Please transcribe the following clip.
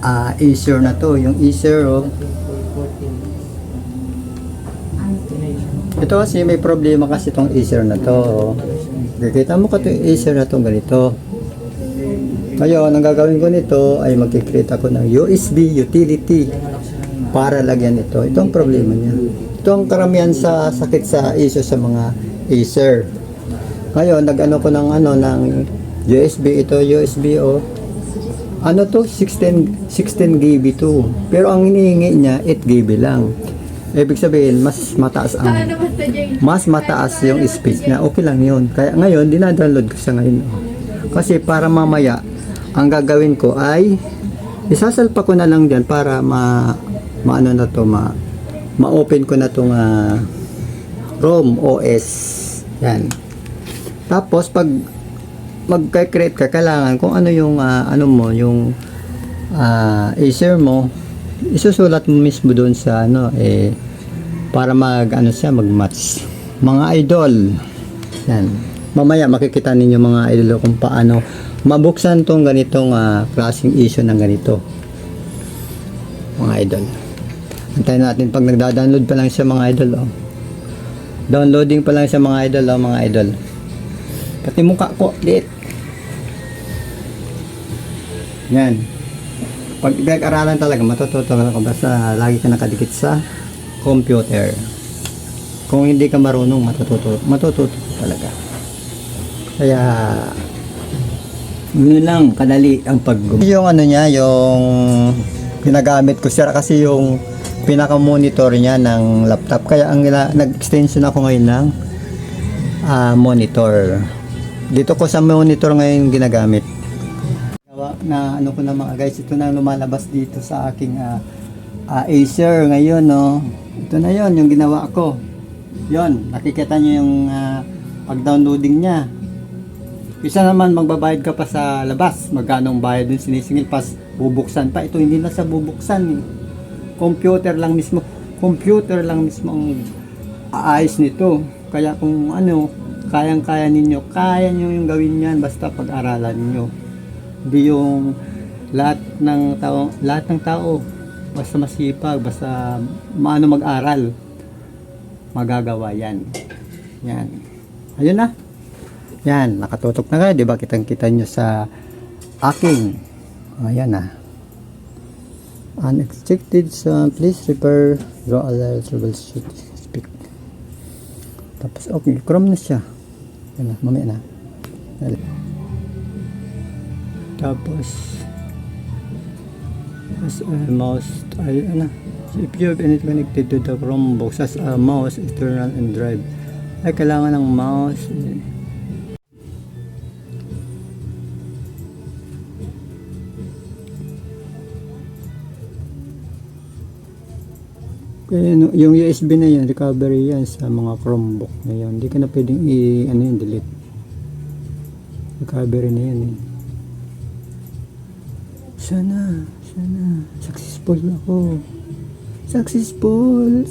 Acer na to, yung Acer oh. Ito kasi may problema kasi itong Acer na to. Kikita mo ka itong Acer na to ganito. Ngayon, ang gagawin ko nito ay magkikreate ako ng USB utility para lagyan ito. Ito ang problema niya. Ito ang karamihan sa sakit sa Acer sa mga Acer. Ngayon, nag-ano ko ng USB ito, USB oh. Ano to? 16 GB to. Pero ang hinihingi niya 8 GB lang. Ibig sabihin, mas mataas yung space niya. Okay lang yun. Kaya ngayon, dinadownload ko siya ngayon. Kasi para mamaya, ang gagawin ko ay isasalpa ko na lang dyan para ma-open ko na itong ROM OS. Yan. Tapos, pag mag-create ka, kailangan kung ano yung yung Acer mo, isusulat mo mismo doon sa para mag-match. Mga idol. Yan. Mamaya makikita ninyo mga idol kung paano mabuksan tong ganitong klaseng issue ng ganito. Mga idol. Antayin natin pag nagda-download pa lang siya mga idol oh. Downloading pa lang siya mga idol oh, mga idol. Pati mukha ko, liit. Yan. Pag pinag-aralan talaga, matututo ka basta lagi ka nakadikit sa computer. Kung hindi ka marunong, matututo talaga. Kaya, yun lang, kadali ang yung niya, yung ginagamit ko siya kasi yung pinaka-monitor niya ng laptop. Kaya ang nag-extension ako ngayon ng monitor. Dito ko sa monitor ngayon ginagamit. Na ko na mga guys, ito na lumalabas dito sa aking Acer ngayon no. Ito na yon yung ginawa ko. Yon, nakikita nyo yung pag-downloading niya. Isa naman magbabayad ka pa sa labas. Magkano ang bayad dun sinisingil pas bubuksan pa. Ito hindi na sa bubuksan eh. Computer lang mismo ang aayos nito. Kaya kung kayang-kaya ninyo, kaya nyo yung gawin yan basta pag-aralan nyo. Hindi yung lahat ng tao basta masipag, basta mag-aral, magagawa yan. Yan. Ayun na. Yan, nakatutok na kayo, 'di ba? Kitang-kita nyo sa aking. Ayan na. Unexpected please repair draw alert troubleshoot speak. Tapos okay, Chrome na siya. Yan na, mamaya na. Tapos as a mouse if you have anything connected to the Chromebox as a mouse, external and drive ay kailangan ng mouse yung USB na yan, recovery yan sa mga Chromebook na yan, hindi ka na pwedeng delete, recovery na yan eh. Sana successful ako. Successful.